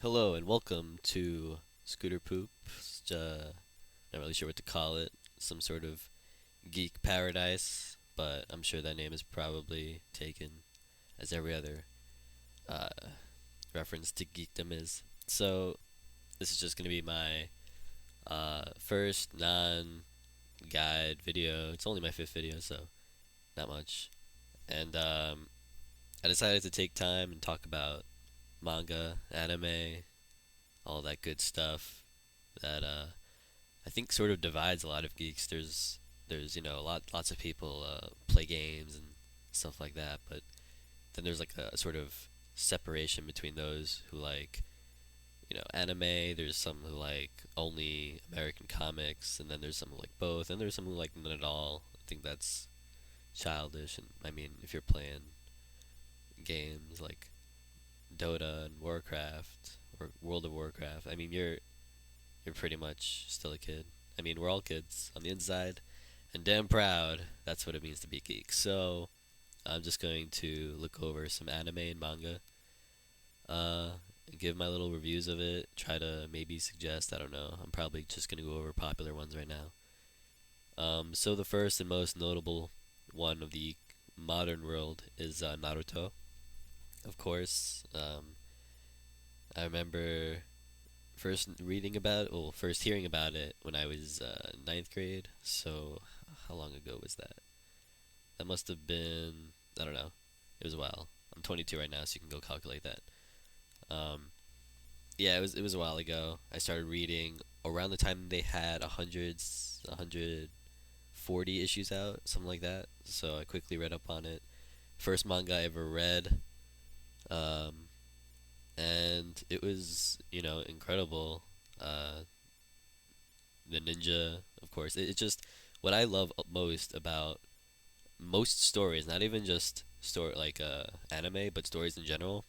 Hello and welcome to Scooter Poop. Not really sure what to call it. Some sort of geek paradise, but I'm sure that name is probably taken as every other uh, reference to geekdom is. So this is just gonna be my first non-guide video. It's only my fifth video, so not much. And I decided to take time and talk about manga, anime, all that good stuff that I think sort of divides a lot of geeks. There's lots of people play games and stuff like that, but then there's like a sort of separation between those who like anime. There's some who like only American comics, and then there's some who like both, and there's some who like none at all. I think that's childish, and I mean if you're playing games like Dota and Warcraft or World of Warcraft, I mean you're pretty much still a kid. I mean, we're all kids on the inside, and damn proud. That's what it means to be a geek. So, I'm just going to look over some anime and manga, uh, and give my little reviews of it. Try to maybe suggest. I don't know. I'm probably just gonna go over popular ones right now. So the first and most notable one of the modern world is Naruto. Of course, I remember first hearing about it when I was ninth grade. So how long ago was that? That must have been, I don't know. It was a while. I'm 22 right now, so you can go calculate that. Um, yeah, it was a while ago. I started reading around the time they had 140 issues out, something like that. So I quickly read up on it. First manga I ever read. Um, and it was incredible. Uh, the ninja, of course. It just what I love most about most stories, not even just story like anime, but stories in general,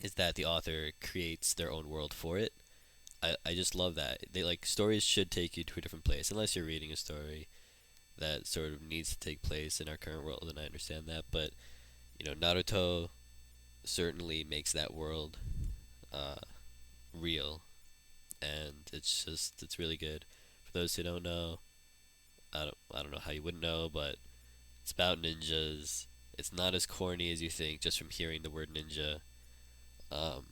is that the author creates their own world for it. I just love that. They like stories should take you to a different place, unless you're reading a story that sort of needs to take place in our current world, and I understand that. But Naruto certainly makes that world uh, real, and it's really good. For those who don't know, I don't know how you wouldn't know, but it's about ninjas. It's not as corny as you think just from hearing the word ninja. Um,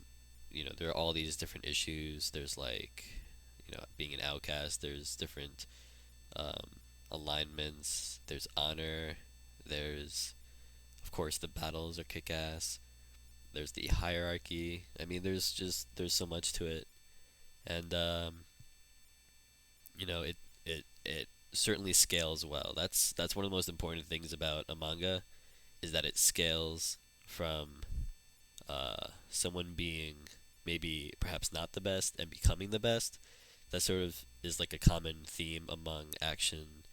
there are all these different issues. There's like, being an outcast. There's different um, alignments. There's honor. There's, of course, the battles are kick ass. There's the hierarchy. I mean, there's so much to it, and it certainly scales well. That's one of the most important things about a manga is that it scales from someone being maybe perhaps not the best and becoming the best. That sort of is like a common theme among action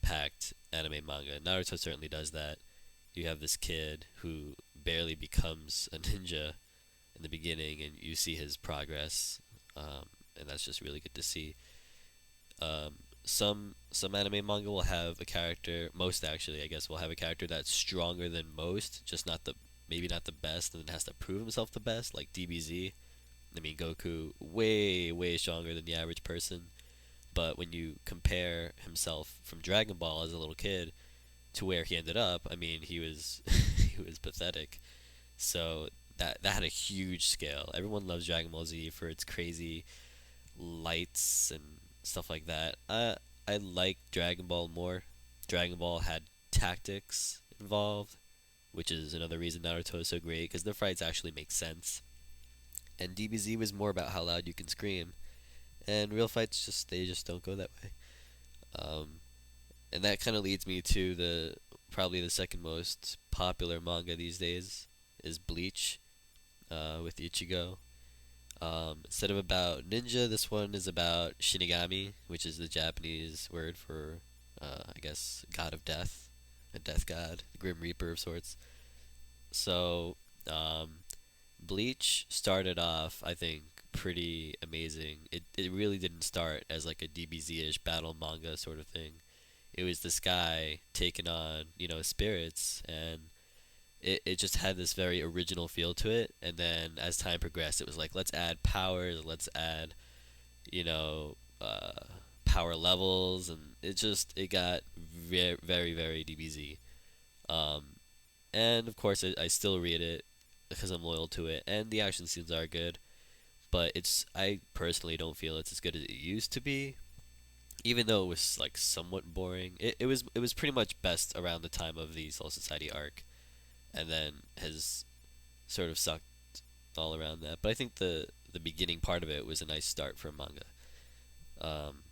packed anime manga. Naruto certainly does that. You have this kid who barely becomes a ninja in the beginning, and you see his progress, and that's just really good to see. Some anime manga will have a character, most actually, I guess, will have a character that's stronger than most, just not the maybe not the best, and then has to prove himself the best, like DBZ. I mean, Goku way stronger than the average person, but when you compare himself from Dragon Ball as a little kid to where he ended up, I mean, he was he was pathetic. So that had a huge scale. Everyone loves Dragon Ball Z for its crazy lights and stuff like that. I like Dragon Ball more. Dragon Ball had tactics involved, which is another reason Naruto is so great because the fights actually make sense. And DBZ was more about how loud you can scream, and real fights just don't go that way. Um, and that kind of leads me to the probably the second most popular manga these days is Bleach, with Ichigo. Instead of about ninja, this one is about Shinigami, which is the Japanese word for, I guess, god of death, a death god, Grim Reaper of sorts. So, Bleach started off, I think, pretty amazing. It really didn't start as like a DBZ-ish battle manga sort of thing. It was this guy taking on, spirits, and it just had this very original feel to it. And then as time progressed, it was like, let's add powers, let's add, you know, power levels, and it got very very very DBZ. Um, and of course, I still read it because I'm loyal to it, and the action scenes are good. But I personally don't feel it's as good as it used to be. Even though it was like somewhat boring, it was pretty much best around the time of the Soul Society arc, and then has sort of sucked all around that. But I think the beginning part of it was a nice start for a manga. Um,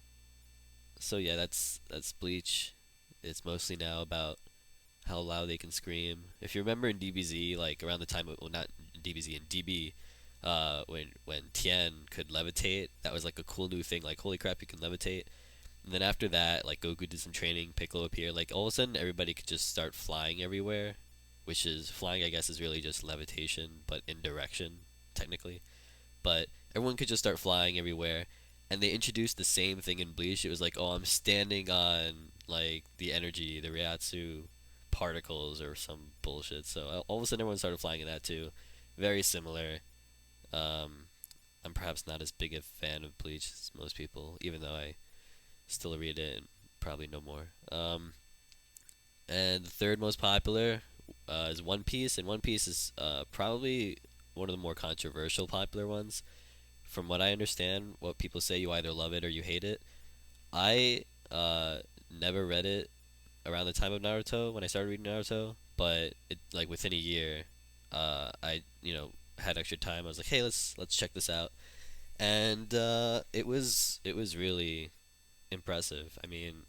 so yeah, that's Bleach. It's mostly now about how loud they can scream. If you remember in DBZ, like around the time of, well, not DBZ, in DB, when Tien could levitate, that was like a cool new thing. Like, holy crap, you can levitate. And then after that, like Goku did some training, Piccolo appeared. Like all of a sudden, everybody could just start flying everywhere, which is flying. I guess is really just levitation, but in direction, technically. But everyone could just start flying everywhere. And they introduced the same thing in Bleach. It was like, oh, I'm standing on like the energy, the Ryatsu particles or some bullshit. So all of a sudden, everyone started flying in that too. Very similar. Um, I'm perhaps not as big a fan of Bleach as most people, even though I still read it and probably no more. And the third most popular is One Piece, and One Piece is probably one of the more controversial popular ones. From what I understand, what people say, you either love it or you hate it. I never read it around the time of Naruto when I started reading Naruto, but it like within a year, I had extra time. I was like, hey, let's check this out, and it was really impressive. I mean,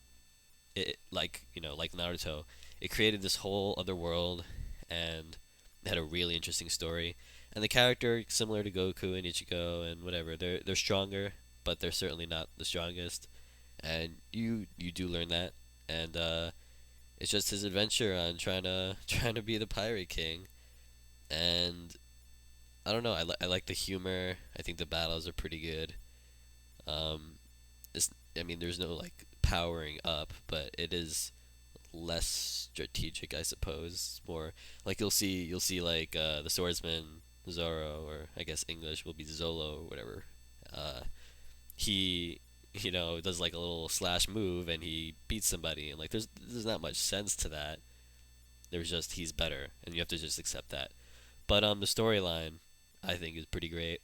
it like like Naruto, it created this whole other world, and it had a really interesting story. And the character similar to Goku and Ichigo and whatever, they're stronger, but they're certainly not the strongest. And you do learn that, and it's just his adventure on trying to be the Pirate King. And I don't know, I like the humor. I think the battles are pretty good. Um, it's, I mean, there's no like powering up, but it is less strategic, I suppose. More like you'll see like the swordsman Zoro, or I guess English will be Zolo or whatever. Uh, he does like a little slash move and he beats somebody, and like there's not much sense to that. There's just he's better, and you have to just accept that. But the storyline I think is pretty great.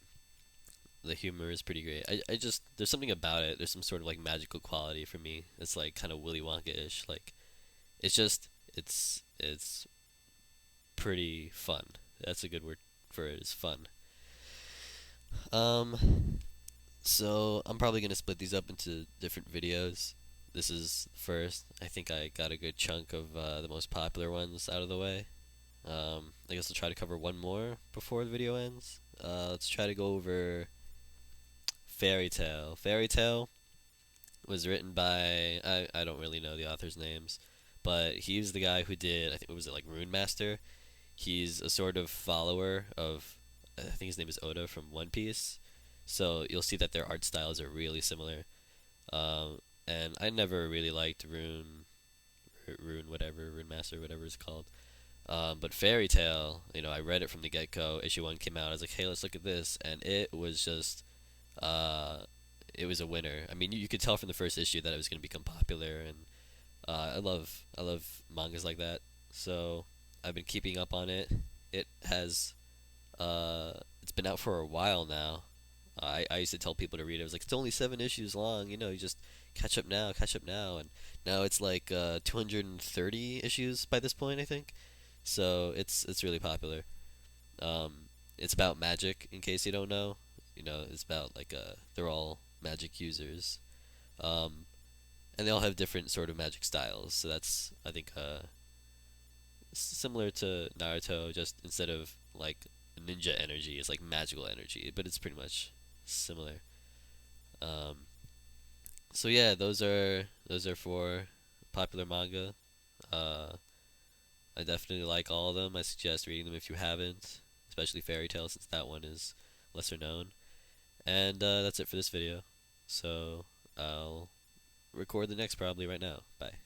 The humor is pretty great. I just there's something about it. There's some sort of like magical quality for me. It's like kind of Willy Wonka-ish. Like it's just it's pretty fun. That's a good word for it. Is fun. Um, so I'm probably gonna split these up into different videos. This is first. I think I got a good chunk of the most popular ones out of the way. I guess I'll try to cover one more before the video ends. Let's try to go over Fairy Tail. Fairy Tail was written by I don't really know the author's names, but he's the guy who did, I think, what was it, like Rune Master. He's a sort of follower of, I think his name is Oda from One Piece. So you'll see that their art styles are really similar. And I never really liked Rune Master, whatever it's called. But Fairy Tail, I read it from the get go. Issue one came out. I was like, hey, let's look at this, and it was just, uh, it was a winner. I mean, you could tell from the first issue that it was going to become popular, and I love mangas like that. So I've been keeping up on it. It has, it's been out for a while now. I used to tell people to read it. I was like, it's only 7 issues long. You just catch up now, and now it's like 230 issues by this point, I think. So it's really popular. It's about magic, in case you don't know. It's about like they're all magic users, um, and they all have different sort of magic styles. So that's, I think, similar to Naruto. Just instead of like ninja energy, it's like magical energy, but it's pretty much similar. Um, so yeah, those are four popular manga. Uh, I definitely like all of them. I suggest reading them if you haven't, especially Fairy Tail, since that one is lesser known. And that's it for this video. So I'll record the next probably right now. Bye.